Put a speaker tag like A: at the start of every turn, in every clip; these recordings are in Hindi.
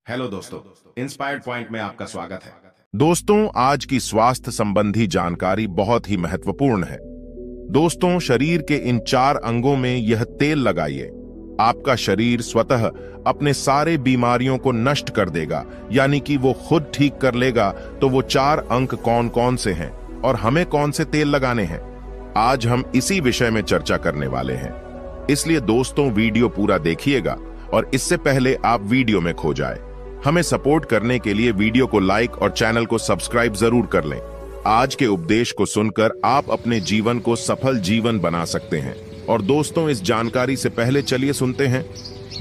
A: हेलो दोस्तों, इंस्पायर्ड पॉइंट में आपका स्वागत है।
B: दोस्तों, आज की स्वास्थ्य संबंधी जानकारी बहुत ही महत्वपूर्ण है। दोस्तों, शरीर के इन 4 अंगों में यह तेल लगाइए। आपका शरीर स्वतः अपने सारे बीमारियों को नष्ट कर देगा, यानी कि वो खुद ठीक कर लेगा। तो वो 4 अंग कौन कौन से हैं और हमें कौन से तेल लगाने हैं, आज हम इसी विषय में चर्चा करने वाले हैं। इसलिए दोस्तों, वीडियो पूरा देखिएगा और इससे पहले आप वीडियो में खो जाए। हमें सपोर्ट करने के लिए वीडियो को लाइक और चैनल को सब्सक्राइब जरूर कर लें। आज के उपदेश को सुनकर आप अपने जीवन को सफल जीवन बना सकते हैं। और दोस्तों, इस जानकारी से पहले चलिए सुनते हैं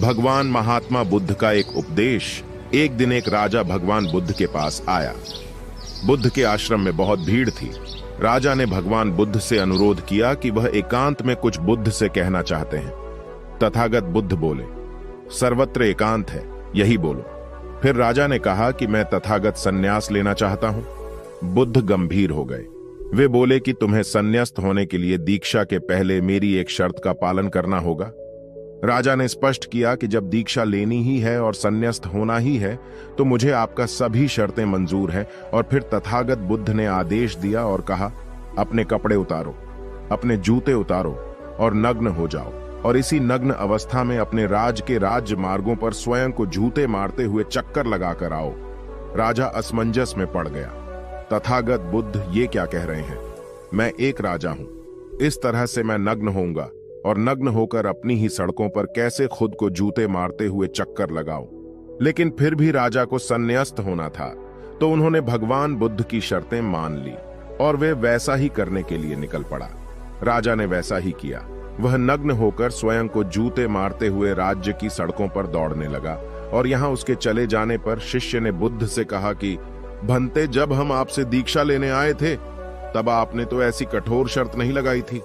B: भगवान महात्मा बुद्ध का एक उपदेश। एक दिन एक राजा भगवान बुद्ध के पास आया। बुद्ध के आश्रम में बहुत भीड़ थी। राजा ने भगवान बुद्ध से अनुरोध किया कि वह एकांत में कुछ बुद्ध से कहना चाहते हैं। तथागत बुद्ध बोले, सर्वत्र एकांत है, यही बोलो। फिर राजा ने कहा कि मैं तथागत संन्यास लेना चाहता हूं। बुद्ध गंभीर हो गए। वे बोले कि तुम्हें संन्यास्त होने के लिए दीक्षा के पहले मेरी एक शर्त का पालन करना होगा। राजा ने स्पष्ट किया कि जब दीक्षा लेनी ही है और संन्यास्त होना ही है तो मुझे आपका सभी शर्तें मंजूर हैं। और फिर तथागत बुद्ध ने आदेश दिया और कहा, अपने कपड़े उतारो, अपने जूते उतारो और नग्न हो जाओ। और इसी नग्न अवस्था में अपने राज्य मार्गों पर स्वयं को जूते मारते हुए चक्कर लगाकर आओ। राजा असमंजस में पड़ गया। तथागत बुद्ध ये क्या कह रहे हैं? मैं एक राजा हूं, इस तरह से मैं नग्न होऊंगा और नग्न होकर अपनी ही सड़कों पर कैसे खुद को जूते मारते हुए चक्कर लगाऊं? लेकिन फिर भी राजा को संन्यास्त होना था, तो उन्होंने भगवान बुद्ध की शर्तें मान ली और वे वैसा ही करने के लिए निकल पड़ा। राजा ने वैसा ही किया। वह नग्न होकर स्वयं को जूते मारते हुए राज्य की सड़कों पर दौड़ने लगा। और यहाँ उसके चले जाने पर शिष्य ने बुद्ध से कहा कि भंते, जब हम आपसे दीक्षा लेने आए थे तब आपने तो ऐसी कठोर शर्त नहीं लगाई थी।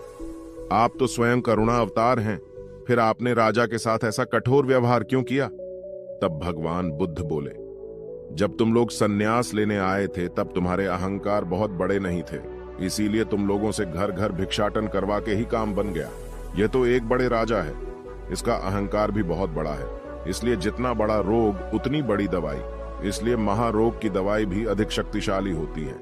B: आप तो स्वयं करुणा अवतार हैं, फिर आपने राजा के साथ ऐसा कठोर व्यवहार क्यों किया? तब भगवान बुद्ध बोले, जब तुम लोग संन्यास लेने आए थे तब तुम्हारे अहंकार बहुत बड़े नहीं थे, इसीलिए तुम लोगों से घर घर भिक्षाटन करवा के ही काम बन गया। यह तो एक बड़े राजा है, इसका अहंकार भी बहुत बड़ा है, इसलिए जितना बड़ा रोग उतनी बड़ी दवाई, इसलिए महारोग की दवाई भी अधिक शक्तिशाली होती है।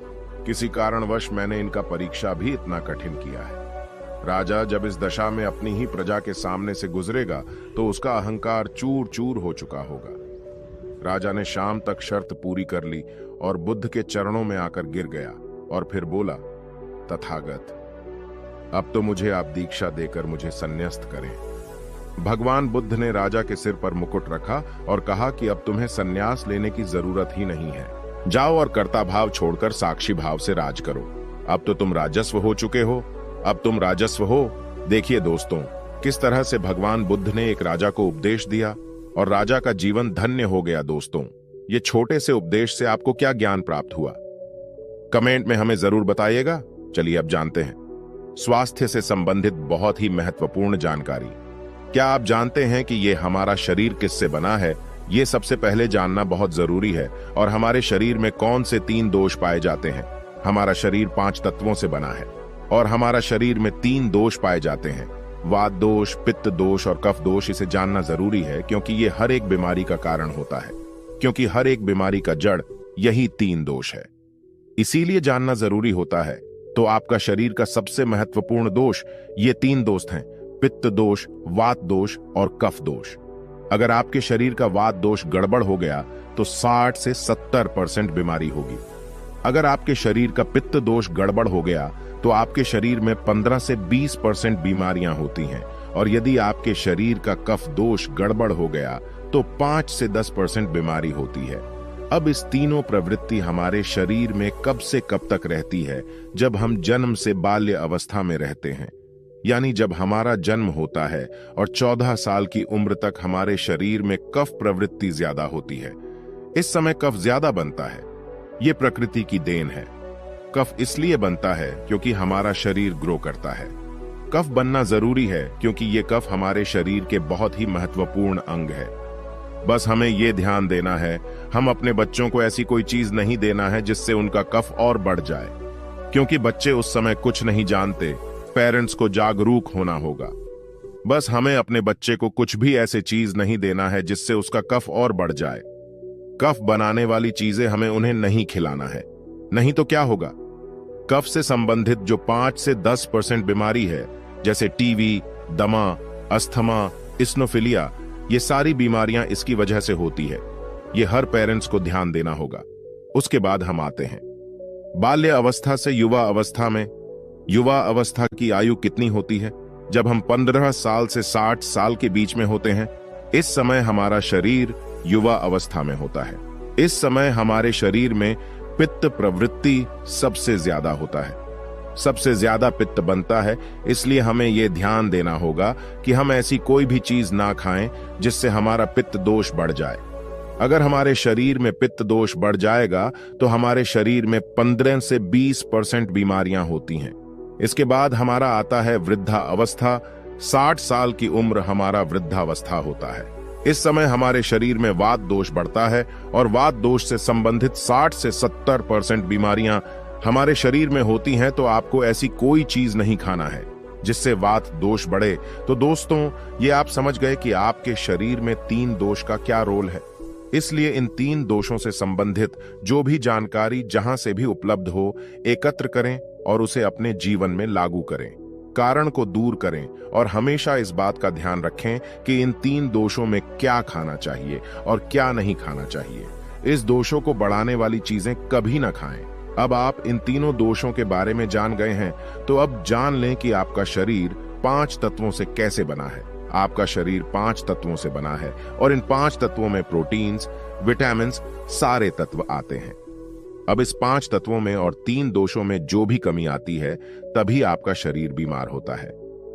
B: किसी कारणवश मैंने इनका परीक्षा भी इतना कठिन किया है। राजा जब इस दशा में अपनी ही प्रजा के सामने से गुजरेगा तो उसका अहंकार चूर चूर हो चुका होगा। राजा ने शाम तक शर्त पूरी कर ली और बुद्ध के चरणों में आकर गिर गया और फिर बोला, तथागत, अब तो मुझे आप दीक्षा देकर मुझे संन्यास्त करें। भगवान बुद्ध ने राजा के सिर पर मुकुट रखा और कहा कि अब तुम्हें संन्यास लेने की जरूरत ही नहीं है। जाओ और कर्ता भाव छोड़कर साक्षी भाव से राज करो। अब तो तुम राजस्व हो चुके हो, अब तुम राजस्व हो। देखिए दोस्तों, किस तरह से भगवान बुद्ध ने एक राजा को उपदेश दिया और राजा का जीवन धन्य हो गया। दोस्तों, ये छोटे से उपदेश से आपको क्या ज्ञान प्राप्त हुआ? कमेंट में हमें जरूर बताइएगा। चलिए अब जानते हैं स्वास्थ्य से संबंधित बहुत ही महत्वपूर्ण जानकारी। क्या आप जानते हैं कि ये हमारा शरीर किससे बना है? ये सबसे पहले जानना बहुत जरूरी है। और हमारे शरीर में कौन से 3 दोष पाए जाते हैं? हमारा शरीर 5 तत्वों से बना है और हमारा शरीर में 3 दोष पाए जाते हैं, वात दोष, पित्त दोष और कफ दोष। इसे जानना जरूरी है क्योंकि ये हर एक बीमारी का कारण होता है, क्योंकि हर एक बीमारी का जड़ यही 3 दोष है। इसीलिए जानना जरूरी होता है। तो आपका शरीर का सबसे महत्वपूर्ण दोष ये 3 दोष हैं, पित्त दोष, वात दोष और कफ दोष। अगर आपके शरीर का वात दोष गड़बड़ हो गया तो 60 से 70% बीमारी होगी। अगर आपके शरीर का पित्त दोष गड़बड़ हो गया तो आपके शरीर में 15 से 20% बीमारियां होती हैं। और यदि आपके शरीर का कफ दोष गड़बड़ हो गया तो 5 से 10% बीमारी होती है। अब इस तीनों प्रवृत्ति हमारे शरीर में कब से कब तक रहती है? जब हम जन्म से बाल्य अवस्था में रहते हैं, यानी जब हमारा जन्म होता है और 14 साल की उम्र तक हमारे शरीर में कफ प्रवृत्ति ज्यादा होती है। इस समय कफ ज्यादा बनता है। ये प्रकृति की देन है। कफ इसलिए बनता है क्योंकि हमारा शरीर ग्रो करता है। कफ बनना जरूरी है क्योंकि ये कफ हमारे शरीर के बहुत ही महत्वपूर्ण अंग है। बस हमें ये ध्यान देना है, हम अपने बच्चों को ऐसी कोई चीज नहीं देना है जिससे उनका कफ और बढ़ जाए, क्योंकि बच्चे उस समय कुछ नहीं जानते। पेरेंट्स को जागरूक होना होगा। बस हमें अपने बच्चे को कुछ भी ऐसे चीज नहीं देना है जिससे उसका कफ और बढ़ जाए। कफ बनाने वाली चीजें हमें उन्हें नहीं खिलाना है, नहीं तो क्या होगा? कफ से संबंधित जो 5 से 10% बीमारी है, जैसे टीबी, दमा, अस्थमा, इस्नोफिलिया, ये सारी बीमारियां इसकी वजह से होती है। ये हर पेरेंट्स को ध्यान देना होगा। उसके बाद हम आते हैं बाल्य अवस्था से युवा अवस्था में। युवा अवस्था की आयु कितनी होती है? जब हम 15 साल से 60 साल के बीच में होते हैं। इस समय हमारा शरीर युवा अवस्था में होता है। इस समय हमारे शरीर में पित्त प्रवृत्ति सबसे ज्यादा होता है, सबसे ज्यादा पित्त बनता है। इसलिए हमें यह ध्यान देना होगा कि हम ऐसी कोई भी चीज ना खाएं जिससे हमारा पित्त दोष बढ़ जाए। अगर हमारे शरीर में पित्त दोष बढ़ जाएगा तो हमारे शरीर में 15 से 20% बीमारियां होती हैं। इसके बाद हमारा आता है वृद्धा अवस्था। 60 साल की उम्र हमारा वृद्धावस्था होता है। इस समय हमारे शरीर में वात दोष बढ़ता है और वात दोष से संबंधित 60 से 70% बीमारियां हमारे शरीर में होती हैं। तो आपको ऐसी कोई चीज नहीं खाना है जिससे वात दोष बढ़े। तो दोस्तों, ये आप समझ गए कि आपके शरीर में 3 दोष का क्या रोल है। इसलिए इन 3 दोषों से संबंधित जो भी जानकारी जहां से भी उपलब्ध हो, एकत्र करें और उसे अपने जीवन में लागू करें, कारण को दूर करें और हमेशा इस बात का ध्यान रखें कि इन 3 दोषों में क्या खाना चाहिए और क्या नहीं खाना चाहिए। इस दोषों को बढ़ाने वाली चीजें कभी ना खाएं। अब आप इन तीनों दोषों के बारे में जान गए हैं, तो अब जान लें कि आपका शरीर 5 तत्वों से कैसे बना है। आपका शरीर 5 तत्वों से बना है और इन 5 तत्वों में प्रोटीन्स, विटामिन्स, सारे तत्व आते हैं। अब इस 5 तत्वों में और 3 दोषों में जो भी कमी आती है, तभी आपका शरीर बीमार होता है,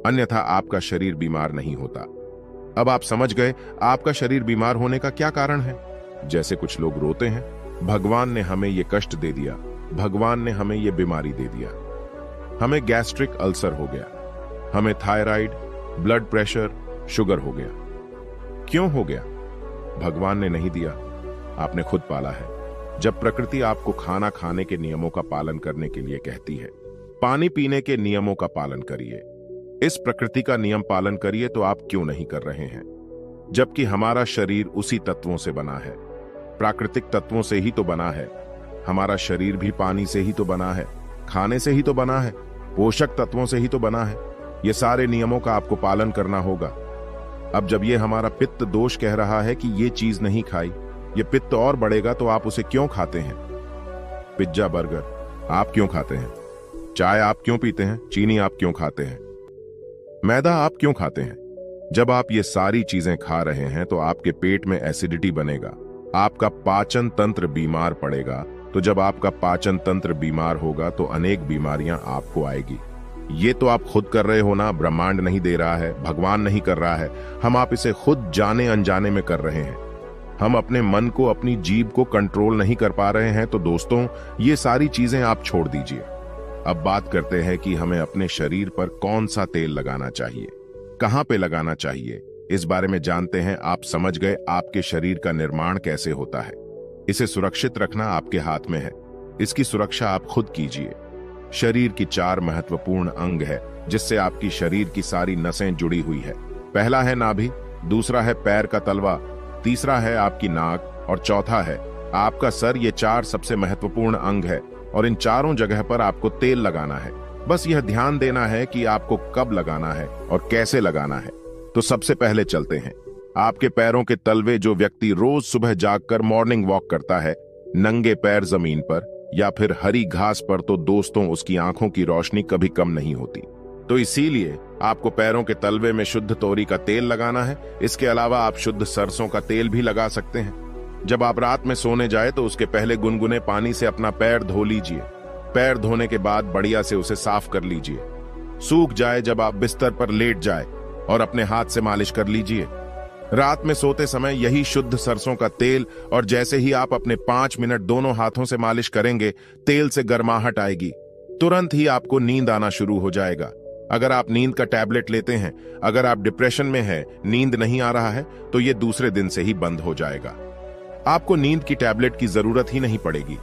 B: अन्यथा आपका शरीर बीमार नहीं होता। अब आप समझ गए आपका शरीर बीमार होने का क्या कारण है। जैसे कुछ लोग रोते हैं, भगवान ने हमें ये कष्ट दे दिया, भगवान ने हमें ये बीमारी दे दिया, हमें गैस्ट्रिक अल्सर हो गया, हमें थायराइड, ब्लड प्रेशर, शुगर हो गया। क्यों हो गया? भगवान ने नहीं दिया, आपने खुद पाला है। जब प्रकृति आपको खाना खाने के नियमों का पालन करने के लिए कहती है, पानी पीने के नियमों का पालन करिए, इस प्रकृति का नियम पालन करिए, तो आप क्यों नहीं कर रहे हैं? जबकि हमारा शरीर उसी तत्वों से बना है, प्राकृतिक तत्वों से ही तो बना है। हमारा शरीर भी पानी से ही तो बना है, खाने से ही तो बना है, पोषक तत्वों से ही तो बना है। ये सारे नियमों का आपको पालन करना होगा। अब जब ये हमारा पित्त दोष कह रहा है कि ये चीज नहीं खाई, ये पित्त और बढ़ेगा, तो आप उसे क्यों खाते हैं? पिज्जा, बर्गर आप क्यों खाते हैं? चाय आप क्यों पीते हैं? चीनी आप क्यों खाते हैं? मैदा आप क्यों खाते हैं? जब आप ये सारी चीजें खा रहे हैं तो आपके पेट में एसिडिटी बनेगा, आपका पाचन तंत्र बीमार पड़ेगा। तो जब आपका पाचन तंत्र बीमार होगा तो अनेक बीमारियां आपको आएगी। ये तो आप खुद कर रहे हो ना, ब्रह्मांड नहीं दे रहा है, भगवान नहीं कर रहा है, हम आप इसे खुद जाने अनजाने में कर रहे हैं। हम अपने मन को, अपनी जीभ को कंट्रोल नहीं कर पा रहे हैं। तो दोस्तों, ये सारी चीजें आप छोड़ दीजिए। अब बात करते हैं कि हमें अपने शरीर पर कौन सा तेल लगाना चाहिए, कहां पे लगाना चाहिए। इस बारे में जानते हैं। आप समझ गए आपके शरीर का निर्माण कैसे होता है। इसे सुरक्षित रखना आपके हाथ में है, इसकी सुरक्षा आप खुद कीजिए। शरीर की 4 महत्वपूर्ण अंग है जिससे आपकी शरीर की सारी नसें जुड़ी हुई है। पहला है नाभि, दूसरा है पैर का तलवा, तीसरा है आपकी नाक और चौथा है आपका सर। ये 4 सबसे महत्वपूर्ण अंग है और इन चारों जगह पर आपको तेल लगाना है। बस यह ध्यान देना है कि आपको कब लगाना है और कैसे लगाना है। तो सबसे पहले चलते हैं आपके पैरों के तलवे। जो व्यक्ति रोज सुबह जागकर मॉर्निंग वॉक करता है नंगे पैर जमीन पर या फिर हरी घास पर, तो दोस्तों उसकी आंखों की रोशनी कभी कम नहीं होती। तो इसीलिए आपको पैरों के तलवे में शुद्ध तोरी का तेल लगाना है। इसके अलावा आप शुद्ध सरसों का तेल भी लगा सकते हैं। जब आप रात में सोने जाए तो उसके पहले गुनगुने पानी से अपना पैर धो लीजिए। पैर धोने के बाद बढ़िया से उसे साफ कर लीजिए। सूख जाए जब आप बिस्तर पर लेट जाए और अपने हाथ से मालिश कर लीजिए। रात में सोते समय यही शुद्ध सरसों का तेल, और जैसे ही आप अपने 5 मिनट दोनों हाथों से मालिश करेंगे, तेल से गर्माहट आएगी, तुरंत ही आपको नींद आना शुरू हो जाएगा। अगर आप नींद का टैबलेट लेते हैं, अगर आप डिप्रेशन में हैं, नींद नहीं आ रहा है, तो ये दूसरे दिन से ही बंद हो जाएगा। आपको नींद की टैबलेट की जरूरत ही नहीं पड़ेगी।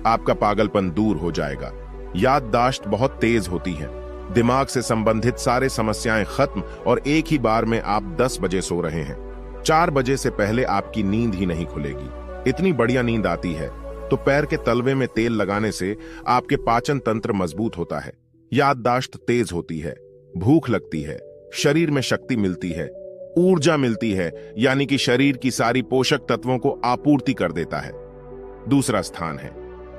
B: आपका पागलपन दूर हो जाएगा। याददाश्त बहुत तेज होती है, दिमाग से संबंधित सारे समस्याएं खत्म, और एक ही बार में आप 10 बजे सो रहे हैं। 4 बजे से पहले आपकी नींद ही नहीं खुलेगी। इतनी बढ़िया नींद आती है। तो पैर के तलवे में तेल लगाने से आपके पाचन तंत्र मजबूत होता है, याददाश्त तेज होती है, भूख लगती है, शरीर में शक्ति मिलती है, ऊर्जा मिलती है, यानी कि शरीर की सारी पोषक तत्वों को आपूर्ति कर देता है। दूसरा स्थान है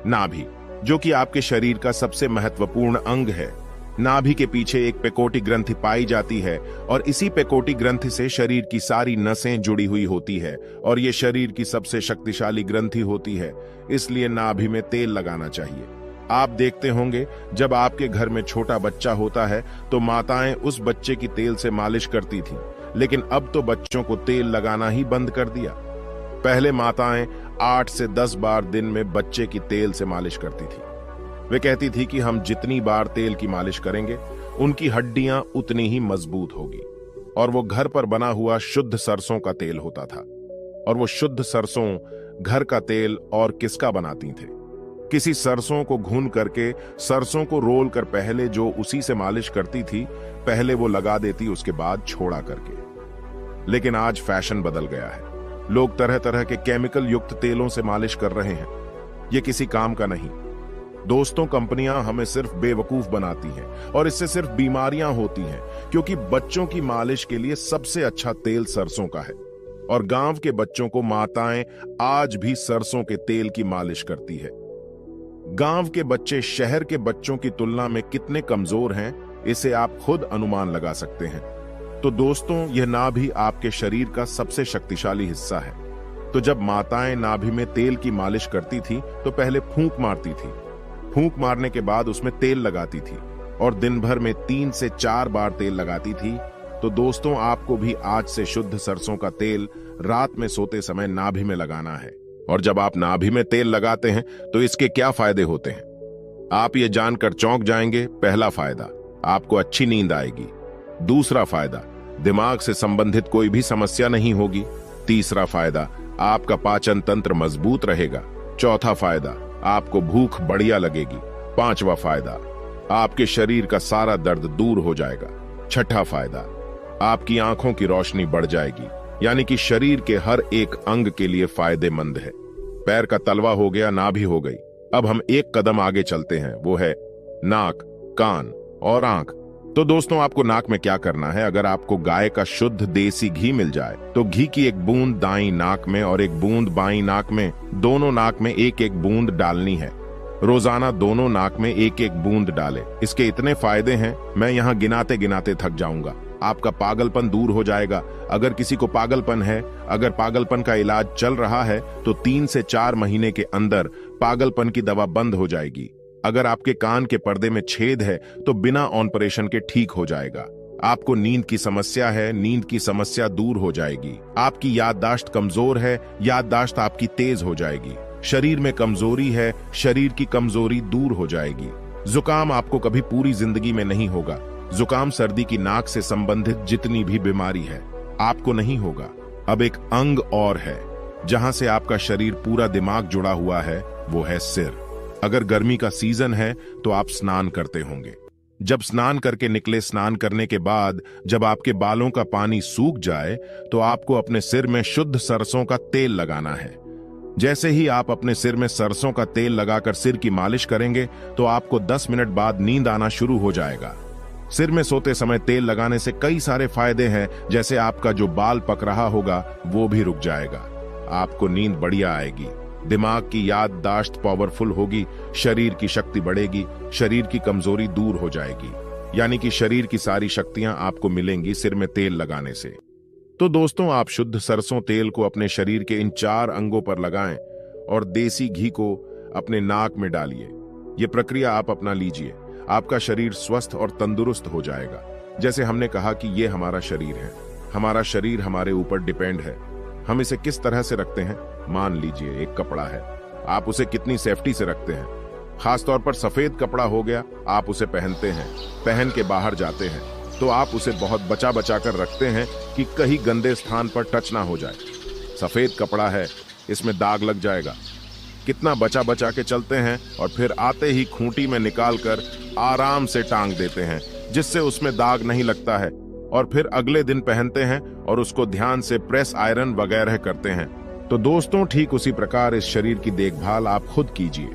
B: नाभि, जो कि आपके शरीर का सबसे महत्वपूर्ण अंग है। नाभि के पीछे एक पेकोटी ग्रंथि पाई जाती है और इसी पेकोटी ग्रंथि से शरीर की सारी नसें जुड़ी हुई होती है और यह शरीर की सबसे शक्तिशाली ग्रंथि होती है, इसलिए नाभि में तेल लगाना चाहिए। आप देखते होंगे जब आपके घर में छोटा बच्चा होता है तो माताएं उस बच्चे की तेल से मालिश करती थीं, लेकिन अब तो बच्चों को तेल लगाना ही बंद कर दिया। पहले माताएं 8 से 10 बार दिन में बच्चे की तेल से मालिश करती थी। वे कहती थी कि हम जितनी बार तेल की मालिश करेंगे उनकी हड्डियां उतनी ही मजबूत होगी। और वो घर पर बना हुआ शुद्ध सरसों का तेल होता था। और वो शुद्ध सरसों घर का तेल और किसका बनाती थे? किसी सरसों को भून करके सरसों को रोल कर पहले जो उसी से मालिश करती थी, पहले वो लगा देती, उसके बाद छोड़ा करके। लेकिन आज फैशन बदल गया है। लोग तरह तरह के केमिकल युक्त तेलों से मालिश कर रहे हैं। ये किसी काम का नहीं। दोस्तों, कंपनियां हमें सिर्फ बेवकूफ बनाती हैं और इससे सिर्फ बीमारियां होती हैं, क्योंकि बच्चों की मालिश के लिए सबसे अच्छा तेल सरसों का है। और गांव के बच्चों को माताएं आज भी सरसों के तेल की मालिश करती है। गांव के बच्चे शहर के बच्चों की तुलना में कितने कमजोर हैं, इसे आप खुद अनुमान लगा सकते हैं। तो दोस्तों, यह नाभि आपके शरीर का सबसे शक्तिशाली हिस्सा है। तो जब माताएं नाभि में तेल की मालिश करती थी तो पहले फूंक मारती थी। फूंक मारने के बाद उसमें तेल लगाती थी और दिन भर में 3 से 4 बार तेल लगाती थी। तो दोस्तों, आपको भी आज से शुद्ध सरसों का तेल रात में सोते समय नाभि में लगाना है। और जब आप नाभि में तेल लगाते हैं तो इसके क्या फायदे होते हैं, आप ये जानकर चौंक जाएंगे। पहला फायदा, आपको अच्छी नींद आएगी। दूसरा फायदा, दिमाग से संबंधित कोई भी समस्या नहीं होगी। तीसरा फायदा, आपका पाचन तंत्र मजबूत रहेगा। चौथा फायदा, आपको भूख बढ़िया लगेगी। पांचवा फायदा, आपके शरीर का सारा दर्द दूर हो जाएगा। छठा फायदा, आपकी आंखों की रोशनी बढ़ जाएगी, यानी कि शरीर के हर एक अंग के लिए फायदेमंद है। पैर का तलवा हो गया, नाभि हो गई। अब हम एक कदम आगे चलते हैं, वो है नाक, कान और आंख। तो दोस्तों, आपको नाक में क्या करना है? अगर आपको गाय का शुद्ध देसी घी मिल जाए तो घी की एक बूंद दाईं नाक में और एक बूंद बाईं नाक में, दोनों नाक में एक एक बूंद डालनी है। रोजाना दोनों नाक में एक एक बूंद डालें। इसके इतने फायदे हैं, मैं यहाँ गिनाते गिनाते थक जाऊंगा। आपका पागलपन दूर हो जाएगा। अगर किसी को पागलपन है, अगर पागलपन का इलाज चल रहा है तो 3 से 4 महीने के अंदर पागलपन की दवा बंद हो जाएगी। अगर आपके कान के पर्दे में छेद है तो बिना ऑपरेशन के ठीक हो जाएगा। आपको नींद की समस्या है, नींद की समस्या दूर हो जाएगी। आपकी याददाश्त कमजोर है, याददाश्त आपकी तेज हो जाएगी। शरीर में कमजोरी है, शरीर की कमजोरी दूर हो जाएगी। जुकाम आपको कभी पूरी जिंदगी में नहीं होगा। जुकाम सर्दी की नाक से संबंधित जितनी भी बीमारी है आपको नहीं होगा। अब एक अंग और है जहां से आपका शरीर पूरा दिमाग जुड़ा हुआ है, वो है सिर। अगर गर्मी का सीजन है तो आप स्नान करते होंगे। जब स्नान करके निकले, स्नान करने के बाद जब आपके बालों का पानी सूख जाए तो आपको अपने सिर में शुद्ध सरसों का तेल लगाना है। जैसे ही आप अपने सिर में सरसों का तेल लगाकर सिर की मालिश करेंगे तो आपको 10 मिनट बाद नींद आना शुरू हो जाएगा। सिर में सोते समय तेल लगाने से कई सारे फायदे हैं, जैसे आपका जो बाल पक रहा होगा वो भी रुक जाएगा। आपको नींद बढ़िया आएगी, दिमाग की याददाश्त पावरफुल होगी, शरीर की शक्ति बढ़ेगी, शरीर की कमजोरी दूर हो जाएगी। यानी कि शरीर की सारी शक्तियां आपको मिलेंगी सिर में तेल लगाने से। तो दोस्तों, आप शुद्ध सरसों तेल को अपने शरीर के इन 4 अंगों पर लगाएं और देसी घी को अपने नाक में डालिए। ये प्रक्रिया आप अपना लीजिए, आपका शरीर स्वस्थ और तंदुरुस्त हो जाएगा। जैसे हमने कहा कि ये हमारा शरीर है, हमारा शरीर हमारे ऊपर डिपेंड है। हम इसे किस तरह से रखते हैं? मान लीजिए एक कपड़ा है, आप उसे कितनी सेफ्टी से रखते हैं। खासतौर पर सफेद कपड़ा हो गया, आप उसे पहनते हैं, पहन के बाहर जाते हैं तो आप उसे बहुत बचा बचा कर रखते हैं कि कहीं गंदे स्थान पर टच ना हो जाए। सफेद कपड़ा है, इसमें दाग लग जाएगा। कितना बचा बचा के चलते हैं और फिर आते ही खूंटी में निकालकर आराम से टांग देते हैं, जिससे उसमें दाग नहीं लगता है। और फिर अगले दिन पहनते हैं और उसको ध्यान से प्रेस आयरन वगैरह करते हैं। तो दोस्तों, ठीक उसी प्रकार इस शरीर की देखभाल आप खुद कीजिए।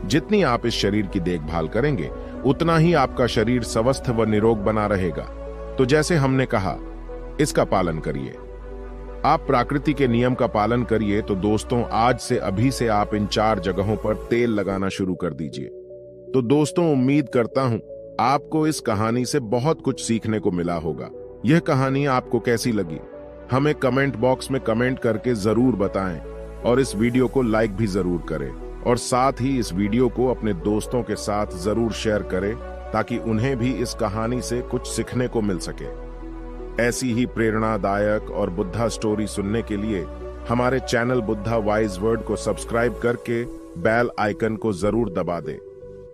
B: जितनी आप इस शरीर की देखभाल करेंगे, उतना ही आपका शरीर स्वस्थ व निरोग बना रहेगा। तो जैसे हमने कहा, इसका पालन करिए। आप प्रकृति के नियम का पालन करिए। तो दोस्तों, आज से अभी से आप इन 4 जगहों पर तेल लगाना शुरू कर दीजिए। तो दोस्तों, उम्मीद करता हूं आपको इस कहानी से बहुत कुछ सीखने को मिला होगा। यह कहानी आपको कैसी लगी, हमें कमेंट बॉक्स में कमेंट करके जरूर बताएं और इस वीडियो को लाइक भी जरूर करें और साथ ही इस वीडियो को अपने दोस्तों के साथ जरूर शेयर करें ताकि उन्हें भी इस कहानी से कुछ सीखने को मिल सके। ऐसी ही प्रेरणादायक और बुद्धा स्टोरी सुनने के लिए हमारे चैनल बुद्धा वाइज वर्ड को सब्सक्राइब करके बेल आइकन को जरूर दबा दें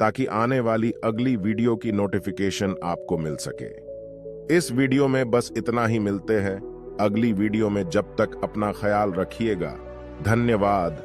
B: ताकि आने वाली अगली वीडियो की नोटिफिकेशन आपको मिल सके। इस वीडियो में बस इतना ही। मिलते हैं अगली वीडियो में। जब तक अपना ख्याल रखिएगा। धन्यवाद।